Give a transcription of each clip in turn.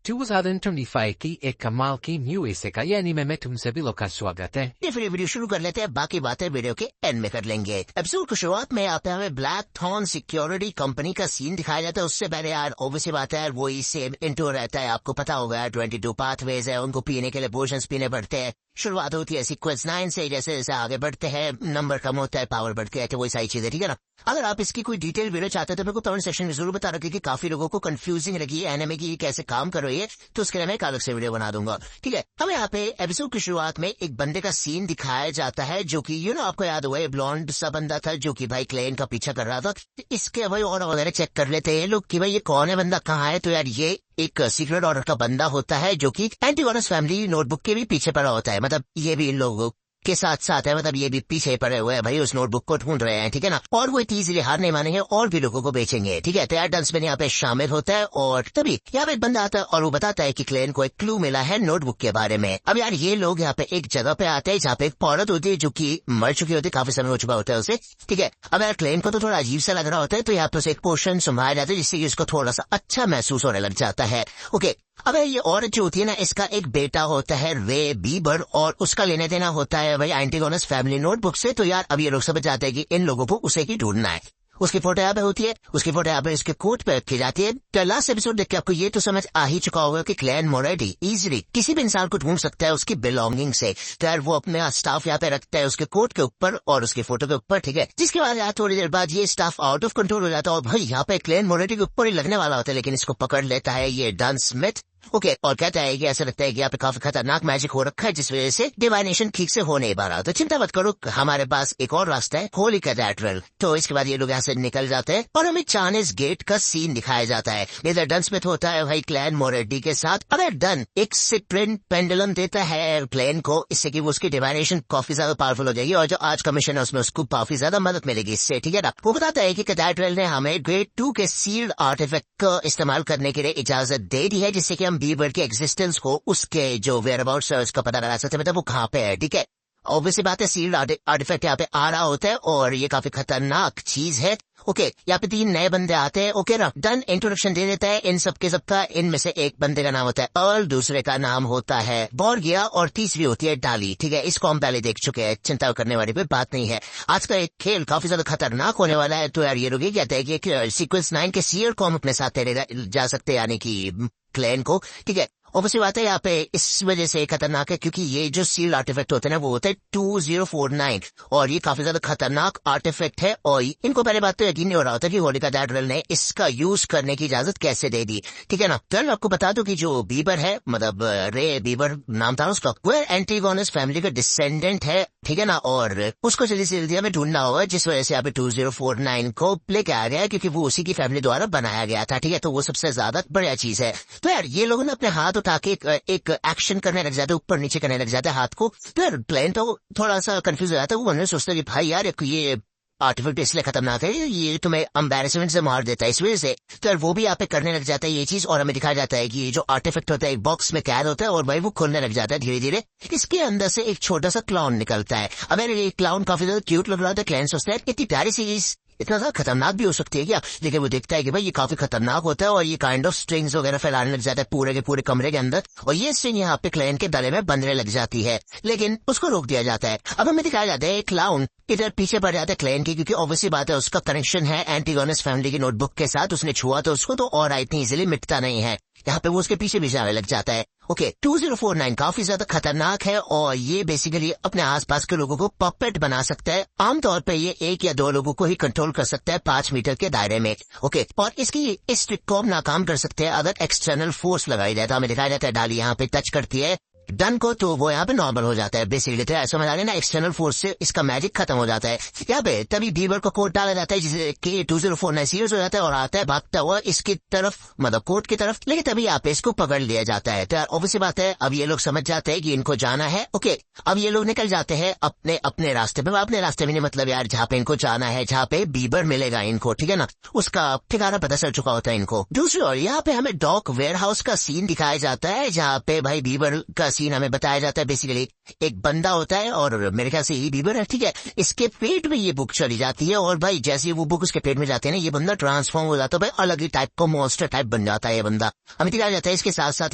2025 की एक कमाल की न्यू इसेकाई एनीमे में तुम सभी लोग का स्वागत है। ये फिर वीडियो शुरू कर लेते हैं, बाकी बातें वीडियो के एंड में कर लेंगे। एपिसोड की शुरुआत में आता है हमें ब्लैक थॉर्न सिक्योरिटी कंपनी का सीन दिखाया जाता है। उससे पहले यार ऑब्वियसली बात है यार वही सेम इंट्रो रहता है, आपको पता होगा यार 22 पाथवेज है, उनको पीने के लिए पोशंस पीने पड़ते हैं। शुरुआत होती है सीक्वेंस 9 से, जैसे जैसे आगे बढ़ते हैं नंबर कम होता है, पावर बढ़ती है, वही सारी चीजें, ठीक है ना। अगर आप इसकी कोई डिटेल वीडियो चाहते हैं तो मेरे को कमेंट सेक्शन में जरूर बता रखिए कि काफी लोगों को कंफ्यूजिंग लगी है एनिमे की कैसे काम कर रही है, तो उसके लिए मैं एक अलग से वीडियो बना दूंगा, ठीक है। हमें यहाँ पे एपिसोड की शुरुआत में एक बंदे का सीन दिखाया जाता है जो कि आपको याद हुआ ब्लॉन्ड सा बंदा था जो कि भाई क्लेन का पीछा कर रहा था। इसके भाई और वगैरह चेक कर लेते हैं लोग कि भाई ये कौन है बंदा, कहाँ है। तो यार ये एक सीक्रेट ऑर्डर का बंदा होता है जो कि एंटीगोनस फैमिली नोटबुक के भी पीछे पड़ा होता है, मतलब ये भी इन लोगों के साथ साथ है, मतलब ये भी पीछे पड़े हुए हैं भाई, उस नोटबुक को ढूंढ रहे हैं, ठीक है ना। और वो इजीली हार नहीं मानेंगे और भी लोगों को बेचेंगे, ठीक है। तो यार डंसमैन यहाँ पे शामिल होता है और तभी यहाँ पे एक बंदा आता है और वो बताता है कि क्लेन को एक क्लू मिला है नोटबुक के बारे में। अब यार ये लोग यहाँ पे एक जगह पे आते हैं जहाँ पे एक औरत होती है जो कि मर चुकी होती है, काफी समय हो चुका होता है उसे, ठीक है। अब यार क्लेन को तो थोड़ा अजीब सा लग रहा होता है, तो यहाँ पे उसे एक पोर्शन सुनाया जाता है जिससे कि उसको थोड़ा सा अच्छा महसूस होने लग जाता है, ओके। अब ये औरत जो होती है ना, इसका एक बेटा होता है रे बीबर और उसका लेने देना होता है भाई एंटीगोनस फैमिली नोटबुक से। तो यार अब ये लोग समझ जाते हैं कि इन लोगों को उसे ही ढूंढना है। उसकी फोटो यहाँ पे होती है, उसकी फोटो यहाँ पे इसके कोट पे रखी जाती है। तो लास्ट एपिसोड देख के आपको ये तो समझ आ ही चुका होगा कि क्लैन मोरेटी इजीली किसी भी इंसान को ढूंढ सकता है उसकी बिलोंगिंग से। तो यार वो अपने स्टाफ यहाँ पे रखता है उसके कोट के ऊपर और उसकी फोटो के ऊपर, ठीक है। जिसके बाद यार थोड़ी देर बाद ये स्टाफ आउट ऑफ कंट्रोल हो जाता है और भाई यहाँ पे क्लैन मोरेटी के ऊपर ही लगने वाला होता है, लेकिन इसको पकड़ लेता है ये डन स्मिथ, ओके। और कहता है कि ऐसा लगता है कि यहाँ पे काफी खतरनाक मैजिक हो रखा है जिस वजह से डिवाइनेशन ठीक से हो नहीं पा रहा। तो चिंता मत करो, हमारे पास एक और रास्ता है, होली कैथेड्रल। तो इसके बाद ये लोग यहाँ से निकल जाते हैं और हमें चाइनीज गेट का सीन दिखाया जाता है। इधर डन स्मिथ होता है भाई क्लैन मोरेटी के साथ। अगर डन एक सिट्रिन पेंडुलम देता है क्लैन को, इससे कि वो उसकी डिवाइनेशन काफी ज्यादा पावरफुल हो जाएगी और जो आज का मिशन है उसमें उसको काफी ज्यादा मदद मिलेगी इससे, ठीक है ना। वो बताता है कि कैथेड्रल ने हमें ग्रेड 2 के सील्ड आर्टिफैक्ट का इस्तेमाल करने के लिए इजाजत दे दी है, जिससे कि हम बीबर के एग्जिस्टेंस को, उसके जो वेयर अबाउट्स है उसका पता लगा सकते हैं, मतलब वो कहाँ पे है, ठीक है। ऑब्वियसली बात है सील्ड आर्टिफैक्ट यहाँ पे आ रहा होता है और ये काफी खतरनाक चीज है, ओके। यहाँ पे 3 नए बंदे आते हैं, ओके ना। डन इंट्रोडक्शन दे देता है इन सबके सबका। इनमें से एक बंदे का नाम होता है अर्ल, दूसरे का नाम होता है बॉर्गिया और तीसरी होती है डाली, ठीक है। इसको हम पहले देख चुके हैं, चिंता करने वाली कोई बात नहीं है। आज का एक खेल काफी ज्यादा खतरनाक होने वाला है। तो यार ये लोग ये कहते हैं कि सीक्वेंस 9 के सीयर को हम अपने साथ ले जा सकते हैं, यानी कि क्लैन को, ठीक है। ऑब्वियसली बात है यहाँ पे इस वजह से खतरनाक है क्योंकि ये जो सील्ड आर्टिफैक्ट होते हैं ना वो होता है 2049 और ये काफी ज्यादा खतरनाक आर्टिफैक्ट है। और इनको पहले बात तो यकीन नहीं हो रहा होता कि होली कैथेड्रल ने इसका यूज करने की इजाजत कैसे दे दी, ठीक है ना। तो आपको बता दो कि जो बीबर है, मतलब रे बीबर नाम था उसका, वो एंटीगोनस फैमिली का डिसेंडेंट है, ठीक है ना। और उसको जल्दी से जल्दी हमें ढूंढना होगा, जिस वजह से यहाँ पे 2049 को प्ले किया गया है क्योंकि वो उसी की फैमिली द्वारा बनाया गया था, ठीक है। तो वो सबसे ज्यादा बढ़िया चीज है। तो यार ये लोगों ने अपने हाथ ताकि एक एक्शन करने लग जाते, ऊपर नीचे करने लग जाते हाथ को। तो यार प्लेन तो थोड़ा सा कंफ्यूज हो जाता है, वो उन्होंने सोचता है कि भाई यार ये आर्टिफैक्ट इसलिए खतरनाक है, ये तुम्हें एम्बैरेसमेंट से मार देता है इस वजह से। तो यार वो भी यहाँ पे करने लग जाता है ये चीज और हमें दिखाया जाता है कि ये जो आर्टिफैक्ट होता है एक बॉक्स में कैद होता है और भाई वो खुलने लग जाता है धीरे धीरे। इसके अंदर से एक छोटा सा क्लाउन निकलता है। अब यार ये क्लाउन काफी ज्यादा क्यूट लग रहा था, क्लैन सोचता है इतनी प्यारी सी चीज इतना ज्यादा खतरनाक भी हो सकती है क्या, लेकिन वो देखता है कि भाई ये काफी खतरनाक होता है और ये काइंड ऑफ स्ट्रिंग्स वगैरह फैलाने लग जाता है पूरे के पूरे कमरे के अंदर और ये स्ट्रिंग यहाँ पे क्लैन के गले में बंधने लग जाती है, लेकिन उसको रोक दिया जाता है। अब हमें दिखाया जाता है क्लाउन इधर पीछे पड़ जाता है क्लैन की, क्योंकि ऑब्वियसली बात है उसका कनेक्शन है एंटीगोनस फैमिली की नोटबुक के साथ, उसने छुआ तो उसको तो और इतनी इजीली मिटता नहीं है। यहाँ पे वो उसके पीछे भी जाने लग जाता है, ओके। 2049 काफी ज्यादा खतरनाक है और ये बेसिकली अपने आसपास के लोगों को पपेट बना सकता है। आमतौर पे ये 1 या 2 लोगों को ही कंट्रोल कर सकता है 5 मीटर के दायरे में, ओके। और इसकी इस ट्रिक को हम नाकाम कर सकते हैं अगर एक्सटर्नल फोर्स लगाई जाए। तो हमें दिखाया जाता है डाली यहाँ पे टच करती है डन को तो वो यहाँ पे नॉर्मल हो जाता है बेसिकली। तो ऐसा समझ आ रहे ना, एक्सटर्नल फोर्स से इसका मैजिक खत्म हो जाता है। यहाँ पे तभी बीबर को कोड डाला जाता है जिसे कि 2049 सीरियस हो जाता है और आता है भागता हुआ इसकी तरफ, मतलब कोर्ट की तरफ, लेकिन तभी यहाँ पे इसको पकड़ लिया जाता है। तो ऑब्वियसली बात है अब ये लोग समझ जाते हैं कि इनको जाना है, ओके। अब ये लोग निकल जाते हैं अपने अपने रास्ते पे, अपने रास्ते में नहीं मतलब यार जहाँ पे इनको जाना है, जहाँ पे बीबर मिलेगा इनको, ठीक है ना, उसका ठिकाना पता चल चुका होता है इनको। दूसरी ओर यहाँ पे हमें डॉक वेयर हाउस का सीन दिखाया जाता है जहाँ पे भाई बीबर का सीन हमें बताया जाता है। बेसिकली एक बंदा होता है और मेरे ख्याल से ये बीबर है, ठीक है, इसके पेट में ये बुक चली जाती है और भाई जैसे वो बुक उसके पेट में जाती है ना, ये बंदा ट्रांसफॉर्म हो जाता है, भाई अलग ही टाइप का मॉन्स्टर टाइप बन जाता है ये बंदा, हमें दिखाया जाता है। इसके साथ साथ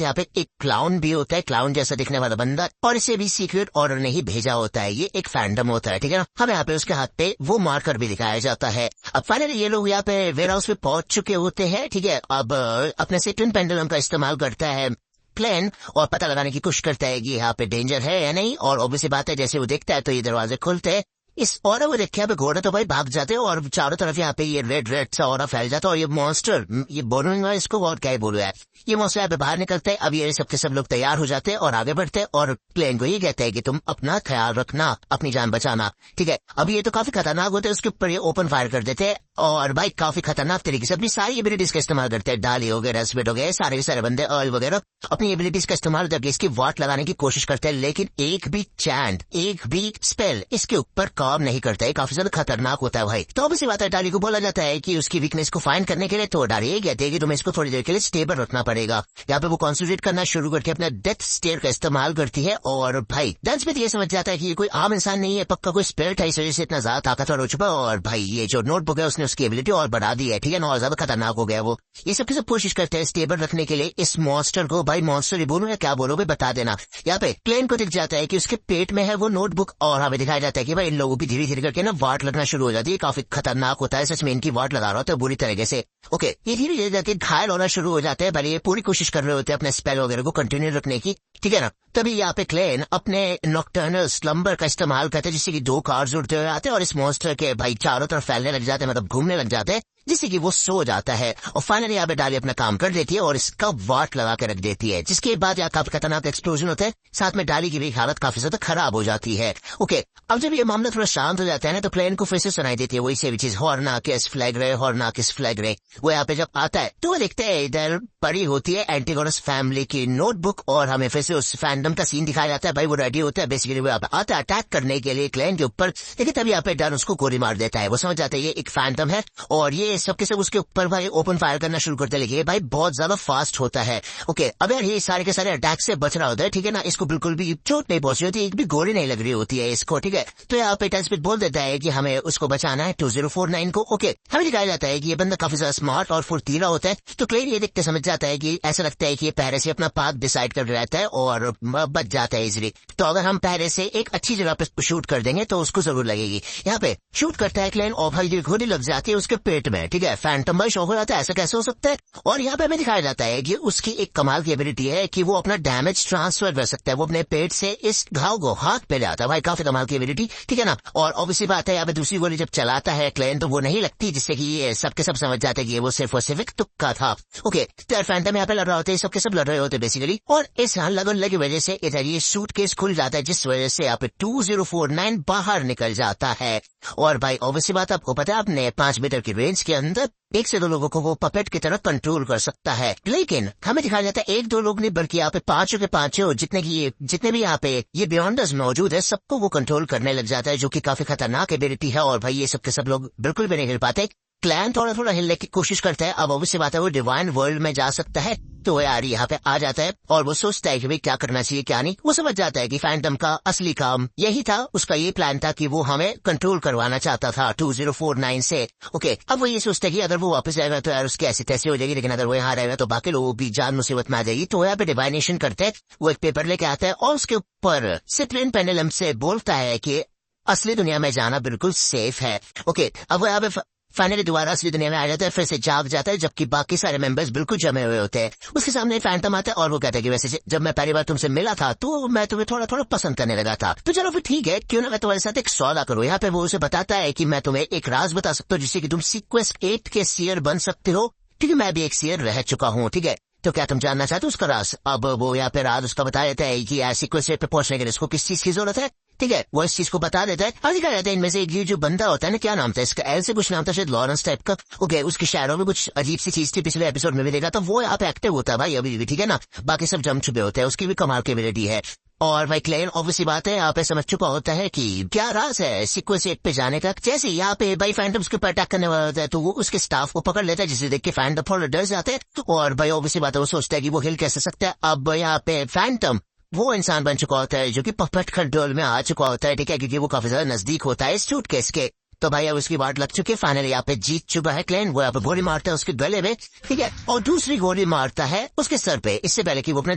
यहाँ पे एक क्लाउन भी होता है, क्लाउन जैसा दिखने वाला बंदा, और इसे भी सीक्रेट ऑर्डर ने ही भेजा होता है, ये एक फैंडम होता है, ठीक है ना। हमें यहाँ पे उसके हाथ पे वो मार्कर भी दिखाया जाता है। अब फाइनली ये लोग यहाँ पे वेयर हाउस पे पहुंच चुके होते हैं, ठीक है। अब अपने से ट्विन पेंडुलम का इस्तेमाल करता है प्लेन और पता लगाने की कोशिश करता है कि यहाँ पे डेंजर है या नहीं, और ऑब्वियसली बात है जैसे वो देखता है तो ये दरवाजे खुलते हैं। इस और वो देखिए यहाँ पे घोड़े तो भाई भाग जाते हैं और चारों तरफ यहाँ पे ये रेड रेड सा ऑरा फैल जाता है, और ये मॉन्स्टर, ये बोलूंगा इसको और क्या ही बोलू है, ये मॉन्स्टर यहाँ पे बाहर निकलते हैं। अब ये सबके सब लोग तैयार हो जाते हैं और आगे बढ़ते हैं और प्लेन को ये कहते हैं कि तुम अपना ख्याल रखना, अपनी जान बचाना, ठीक है। अब ये तो काफी खतरनाक होते हैं, उसके ऊपर ये ओपन फायर कर देते हैं और भाई काफी खतरनाक तरीके से अपनी सारी एबिलिटीज का इस्तेमाल करते हैं। डाली हो गए, रसबेट हो गए, सारे के सारे बंदे ऑयल वगैरह अपनी एबिलिटीज का इस्तेमाल करके इसकी वाट लगाने की कोशिश करते हैं, लेकिन एक भी चैंट, एक भी स्पेल इसके ऊपर काम नहीं करता है, काफी ज्यादा खतरनाक होता है भाई। तो obviously बात है, डाली को बोला जाता है कि उसकी वीकनेस को फाइंड करने के लिए तो डाली ये कहते हैं कि तुम्हें इसको थोड़ी देर के लिए स्टेबल रखना पड़ेगा। यहाँ पे वो कॉन्सेंट्रेट करना शुरू करके अपना डेथ स्टेयर का इस्तेमाल करती है, और भाई डंस में ये समझ जाता है कि ये कोई आम इंसान नहीं है, पक्का कोई स्पिरिट है, इस वजह से इतना ज्यादा ताकतवर हो चुका है। और भाई ये जो नोटबुक है उसने उसकी एबिलिटी और बढ़ा दी है, ठीक है ना, और ज्यादा खतरनाक हो गया वो। ये सब कोशिश करते हैं स्टेबल रखने के लिए इस मॉन्स्टर को। भाई मॉन्स्टर ही बोलूं या क्या बोलो भाई बता देना। यहाँ पे प्लेन को दिख जाता है कि उसके पेट में है वो नोटबुक, और हमें दिखाया जाता है कि भाई इन लोगों की धीरे धीरे करके ना वाट लगना शुरू हो जाती है, काफी खतरनाक होता है सच में, इनकी वाट लगा रहा होता है बुरी तरीके से। ओके, ये धीरे धीरे जाके घायल होना शुरू हो जाते हैं, भले ये पूरी कोशिश कर रहे होते हैं अपने स्पेल वगैरह को कंटिन्यू रखने की, ठीक है ना। तभी यहाँ पे क्लेन अपने नॉकटर्नल स्लम्बर का इस्तेमाल करते हैं, जिससे कि दो कार्ड्स उड़ते हुए आते हैं और इस मॉन्स्टर के भाई चारों तरफ फैलने लग जाते हैं, मतलब घूमने लग जाते हैं, जिससे कि वो सो जाता है। और फाइनली यहाँ पे डाली अपना काम कर देती है और इसका वाट लगा के रख देती है, जिसके बाद यहाँ काफी खतरनाक एक्सप्लोजन होता है, साथ में डाली की भी हालत काफी ज्यादा खराब हो जाती है। ओके, अब जब ये मामला थोड़ा शांत हो जाता है ना, तो प्लेन को फिर से सुनाई देती है वही सेम चीज, हॉर्नाकिस फ्लैगरे, हॉर्नाकिस फ्लैगरे। वो यहाँ पे जब आता है तो वो देखते हैं इधर पड़ी होती है एंटीगोनस फैमिली की नोटबुक, और हमें फिर से उस फैंडम का सीन दिखाया जाता है। भाई वो रेडी होता है, बेसिकली वो यहाँ पे आता है अटैक करने के लिए क्लेन के ऊपर, लेकिन तभी यहाँ पे डन उसको गोली मार देता है। वो समझ जाता है ये एक फैंटम है, और ये सबके सब उसके ऊपर भाई ओपन फायर करना शुरू करते हैं, लेकिन भाई बहुत ज्यादा फास्ट होता है। ओके, अब यार ये सारे के सारे अटैक से बच रहा होता है, ठीक है ना, इसको बिल्कुल भी चोट नहीं पहुंची होती, एक भी गोली नहीं लग रही होती है इसको, ठीक है। तो यहाँ पे टेस्पिट बोल देता है कि हमें उसको बचाना है 2049 को। ओके, हमें दिखाया जाता है कि ये बंदा काफी ज्यादा स्मार्ट और फुर्तीला होता है, तो क्लेन ये देखते समझ जाता है कि ऐसा लगता है कि ये पहले से अपना पाथ डिसाइड कर रहता है और बच जाता है इजीली। तो अगर हम पहले से एक अच्छी जगह पे शूट कर देंगे तो उसको जरूर लगेगी। यहाँ पे शूट करता है क्लेन और भाई गोली लग जाती है उसके पेट में, ठीक है। फैंटम भाई शौक हो जाता है, ऐसा कैसे हो सकता है। और यहाँ पे हमें दिखाया जाता है कि उसकी एक कमाल की एबिलिटी है कि वो अपना डैमेज ट्रांसफर कर सकता है, वो अपने पेट से इस घाव को हाथ पे ले आता है। भाई काफी कमाल की एबिलिटी, ठीक है ना। और ऑब्वियसली बात है यहाँ पे दूसरी गोली जब चलाता है क्लेन तो वो नहीं लगती, जिससे कि ये सबके सब समझ जाते हैं कि वो सिर्फ और सिर्फ एक तुक्का था। ओके, तो फैंटम यहाँ पे लड़ रहा होते हैं, सबके सब लड़ रहे होते बेसिकली, और इस लगन की वजह से इधर ये सूटकेस खुल जाता है, जिस वजह से यहाँ पे 2049 बाहर निकल जाता है। और भाई ऑब्वियसली बात आपको पता है, आपने 5 मीटर की रेंज के अंदर 1 से 2 लोगों को वो पपेट की तरह कंट्रोल कर सकता है। लेकिन हमें दिखाया जाता है 1-2 लोग नहीं, बल्कि यहाँ पे 5 के 5 जितने भी यहाँ पे ये बियॉन्डर्स मौजूद है, सबको वो कंट्रोल करने लग जाता है, जो कि काफी खतरनाक एबिलिटी है। और भाई ये सबके सब लोग बिल्कुल भी नहीं हिल पाते। क्लैन थोड़ा थोड़ा हिलने की कोशिश करता है। अब ऑब्वियसली बात है वो डिवाइन वर्ल्ड में जा सकता है, तो यार यहाँ पे आ जाता है और वो सोचता है कि भाई क्या करना चाहिए क्या नहीं। वो समझ जाता है कि फैंटम का असली काम यही था, उसका ये प्लान था कि वो हमें कंट्रोल करवाना चाहता था 2049 से। ओके, अब वो ये सोचता है कि अगर वो वापस आएगा तो यार उसकी ऐसी तैसी हो जाएगी, लेकिन अगर वो यहाँ रहेगा तो बाकी लोगों की जान मुसीबत में आ जाएगी। तो यहाँ पे डिवाइनेशन करते हैं, वो एक पेपर लेके आता है और उसके ऊपर सिट्रिन पेंडुलम से बोलता है कि असली दुनिया में जाना बिल्कुल सेफ है। ओके, अब वो यहाँ पे फाइनली दोबारा असली दुनिया में आ जाता है, फिर से जाग जाता है, जबकि बाकी सारे मेंबर्स बिल्कुल जमे हुए होते हैं। उसके सामने फैंटम आता है और वो कहता है कि वैसे जब मैं पहली बार तुमसे मिला था तो मैं तुम्हें थोड़ा थोड़ा पसंद करने लगा था, तो चलो फिर ठीक है, क्यों ना मैं तुम्हारे साथ एक सौदा करूँ। यहाँ पे वो उसे बताता है कि मैं तुम्हें एक राज बता सकता हूँ जिससे कि तुम सीक्वेस्ट 8 के सीयर बन सकते हो, ठीक है। मैं भी एक सीयर रह चुका हूँ, ठीक है, तो क्या तुम जानना चाहते हो उसका राज। अब वो यहाँ पे राज उसका बता देता है कि यार सीक्वेस्ट 8 पे पहुंचने के लिए उसको किस चीज की जरूरत है, ठीक है। वो इस चीज को बता देता है और दिखाया जाता है इनमें से ये जो बंदा होता है ना, क्या नाम था इसका, एल से कुछ नाम था शायद, लॉरेंस टाइप का। ओके, उसकी शैडो में कुछ अजीब सी चीज थी, पिछले एपिसोड में भी देखा, तो वो यहाँ पे एक्टिव होता है भाई अभी भी, ठीक है ना। बाकी सब जम चुके होते हैं, उसकी भी कमाल की एबिलिटी है। और भाई क्लेन ऑब्वियसली बात है यहाँ पे समझ चुका होता है कि क्या राज है सीक्वेंस 8 पे जाने का। जैसे यहाँ पे भाई फैंटम उसके ऊपर अटैक करने वाला होता है तो वो उसके स्टाफ को पकड़ लेता है, जिसे देख के फैंटम थोड़ा डर जाते हैं। और भाई ऑब्वियसली बात है वो सोचता है कि वो हिल कैसे सकता है। अब यहाँ पे फैंटम वो इंसान बन चुका होता है जो कि परफेक्ट कंट्रोल में आ चुका होता है, ठीक है, क्योंकि वो काफी ज्यादा नजदीक होता है इस सूटकेस के। तो भाई अब उसकी बात लग चुकी है, फाइनली यहाँ पे जीत चुका है क्लेन। वो यहाँ पे गोली मारता है उसके गले में, ठीक है, और दूसरी गोली मारता है उसके सर पे, इससे पहले कि वो अपने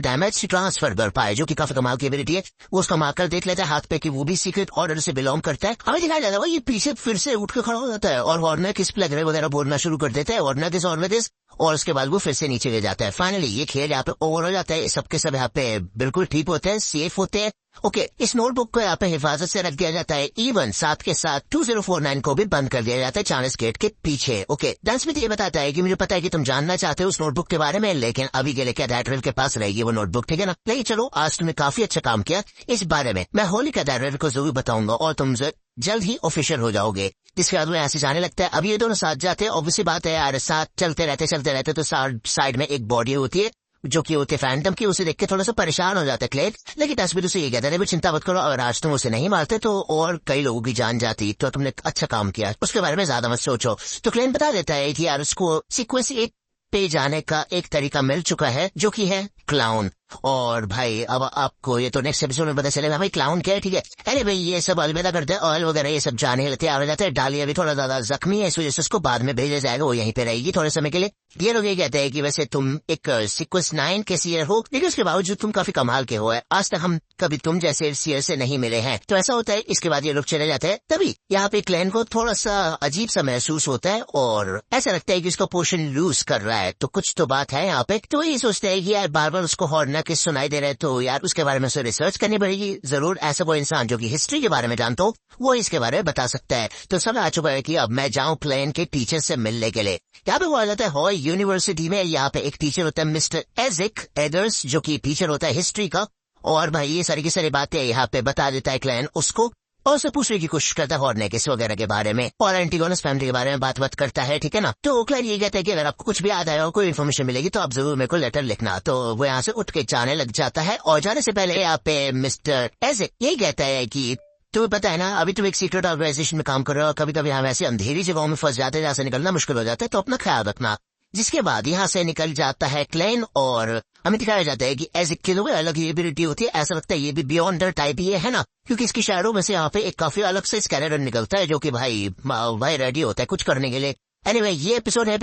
डैमेज ट्रांसफर कर पाए, जो कि काफी कमाल की एबिलिटी है। वो उसका मार्कर देख लेता है हाथ पे कि वो भी सीक्रेट ऑर्डर से बिलोंग करता है। हमें दिखाया जाता है ये पीछे फिर से उठ के खड़ा हो जाता है और हॉर्नर किस प्लग वगैरह बोलना शुरू कर देता है, हॉर्नर दिस, और उसके बाद वो फिर से नीचे गिर जाता है। फाइनली ये खेल यहाँ पे ओवर हो जाता है, सबके सब यहाँ पे बिल्कुल ठीक होते हैं, सेफ होते हैं। ओके, इस नोटबुक को यहाँ पे हिफाजत से रख दिया जाता है, इवन साथ के साथ 2049 को भी बंद कर दिया जाता है चाइनीज गेट के पीछे। ओके, डांस स्मिथ ये बताता है कि मुझे पता है कि तुम जानना चाहते हो उस नोटबुक के बारे में, लेकिन अभी के लिए कैडेटरल के पास रहेगी वो नोटबुक, ठीक है ना। लेकिन चलो, आज तुमने काफी अच्छा काम किया इस बारे में, मैं होली कैडेटरल को जरूर बताऊंगा और तुम जल्द ही ऑफिशियल हो जाओगे। जिसके बाद वो ऐसे जाने लगता है। अब ये दोनों साथ जाते हैं, ऑब्वियसली बात है यार, साथ चलते रहते तो साइड में एक बॉडी होती है जो कि होती है फैंटम की, उसे देख के थोड़ा सा परेशान हो जाता है क्लेन। लेकिन तस्वीर उसे ये कहता है चिंता मत करो, अगर आज तुम उसे नहीं मारते तो और कई लोगों की जान जाती, तो तुमने अच्छा काम किया, उसके बारे में ज्यादा मत सोचो। तो क्लेन बता देता है कि यार उसको सीक्वेंस 8 पे जाने का एक तरीका मिल चुका है, जो कि है क्लाउन। और भाई अब आपको ये तो नेक्स्ट एपिसोड में पता चलेगा भाई क्लाउन क्या है, ठीक है। अरे भाई ये सब अलविदा करते हैं, ऑयल वगैरह ये सब जाने के लिए तैयार हो जाते हैं। डाली अभी थोड़ा ज्यादा जख्मी है, इस वजह से उसको बाद में भेजा जाएगा, वो यहीं पे रहेगी थोड़े समय के लिए। ये लोग ये कहते हैं कि वैसे तुम एक सीक्वेंस 9 के सीयर हो, लेकिन उसके बावजूद तुम काफी कमाल के हो, आज तक हम कभी तुम जैसे सीयर से नहीं मिले हैं। तो ऐसा होता है, इसके बाद ये लोग चले जाते हैं। तभी यहाँ पे क्लेन को थोड़ा सा अजीब सा महसूस होता है और ऐसा लगता है कि उसका पोर्शन लूज कर रहा है, तो कुछ तो बात है यहाँ पे। तो ये सोचते हैं कि यार बार बार उसको हॉर्नर के सुनाई दे रहे, तो यार उसके बारे में रिसर्च करनी पड़ेगी। जरूर ऐसा वो इंसान जो कि हिस्ट्री के बारे में जानता हो वो इसके बारे में बता सकता है। तो समय आ चुका है कि अब मैं जाऊं प्लेन के टीचर से मिलने के लिए। यहाँ पे वो आ जाता है हॉय यूनिवर्सिटी में। यहाँ पे एक टीचर होता है मिस्टर एजिक एडर्स, जो कि टीचर होता है हिस्ट्री का। और भाई ये सारी की सारी बातें यहाँ पे बता देता है क्लेन उसको, और उसे पूछने की कोशिश करता है हॉर्नेकिस वगैरह के बारे में और एंटीगोनस फैमिली के बारे में बात करता है, ठीक है ना। तो क्लेन ये कहता है कि अगर आपको कुछ भी याद आया और कोई इन्फॉर्मेशन मिलेगी तो आप जरूर मेरे को लेटर लिखना। तो वो यहाँ से उठ के जाने लग जाता है, और जाने से पहले यहाँ पे मिस्टर एजिक यही कहता है कि तुम्हें पता है ना, अभी तुम एक सीक्रेट ऑर्गेनाइजेशन में काम कर रहे हो और कभी कभी हम ऐसी अंधेरी जगहों में फंस जाते हैं जहाँ से निकलना मुश्किल हो जाता है, तो अपना ख्याल रखना। जिसके बाद यहाँ से निकल जाता है क्लेन, और हमें दिखाया जाता है कि एजिक के लोग अलग ही एबिलिटी होती है। ऐसा लगता है ये भी बियॉन्डर टाइप ही है ना, क्योंकि इसकी शहरों में से यहाँ पे एक काफी अलग से स्कैनर निकलता है जो कि भाई रेडी होता है कुछ करने के लिए। एनीवे ये एपिसोड है,